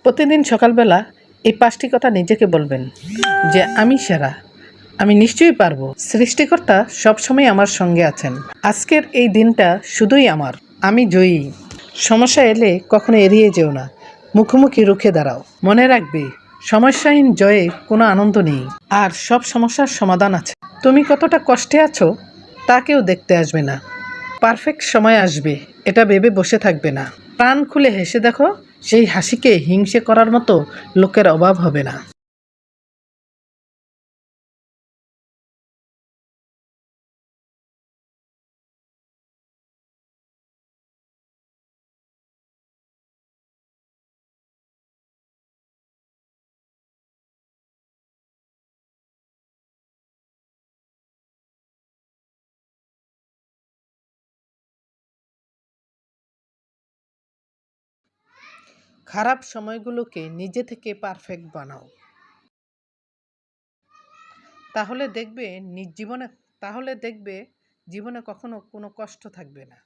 প্রতিদিন সকালবেলা এই 5টি কথা নিজেকে বলবেন যে আমি সেরা, আমি নিশ্চয়ই পারবো, সৃষ্টিকর্তা সবসময় আমার সঙ্গে আছেন, আজকের এই দিনটা শুধুই আমার, আমি জয়ী। সমস্যা এলে কখনো এড়িয়ে যেও না, মুখোমুখি রুখে দাঁড়াও। মনে রাখবে, সমস্যাহীন জয়ে কোনো আনন্দ নেই, আর সব সমস্যার সমাধান আছে। তুমি কতটা কষ্টে আছো তা কেউ দেখতে আসবে না। পারফেক্ট সময় আসবে এটা ভেবে বসে থাকবে না, প্রাণ খুলে হেসে দেখো, সেই হাসিকে হিংসে করার মতো লোকের অভাব হবে না। খারাপ সময়গুলোকে নিজে থেকে পারফেক্ট বানাও, তাহলে দেখবে জীবনে তাহলে দেখবে জীবনে কখনো কোনো কষ্ট থাকবে না।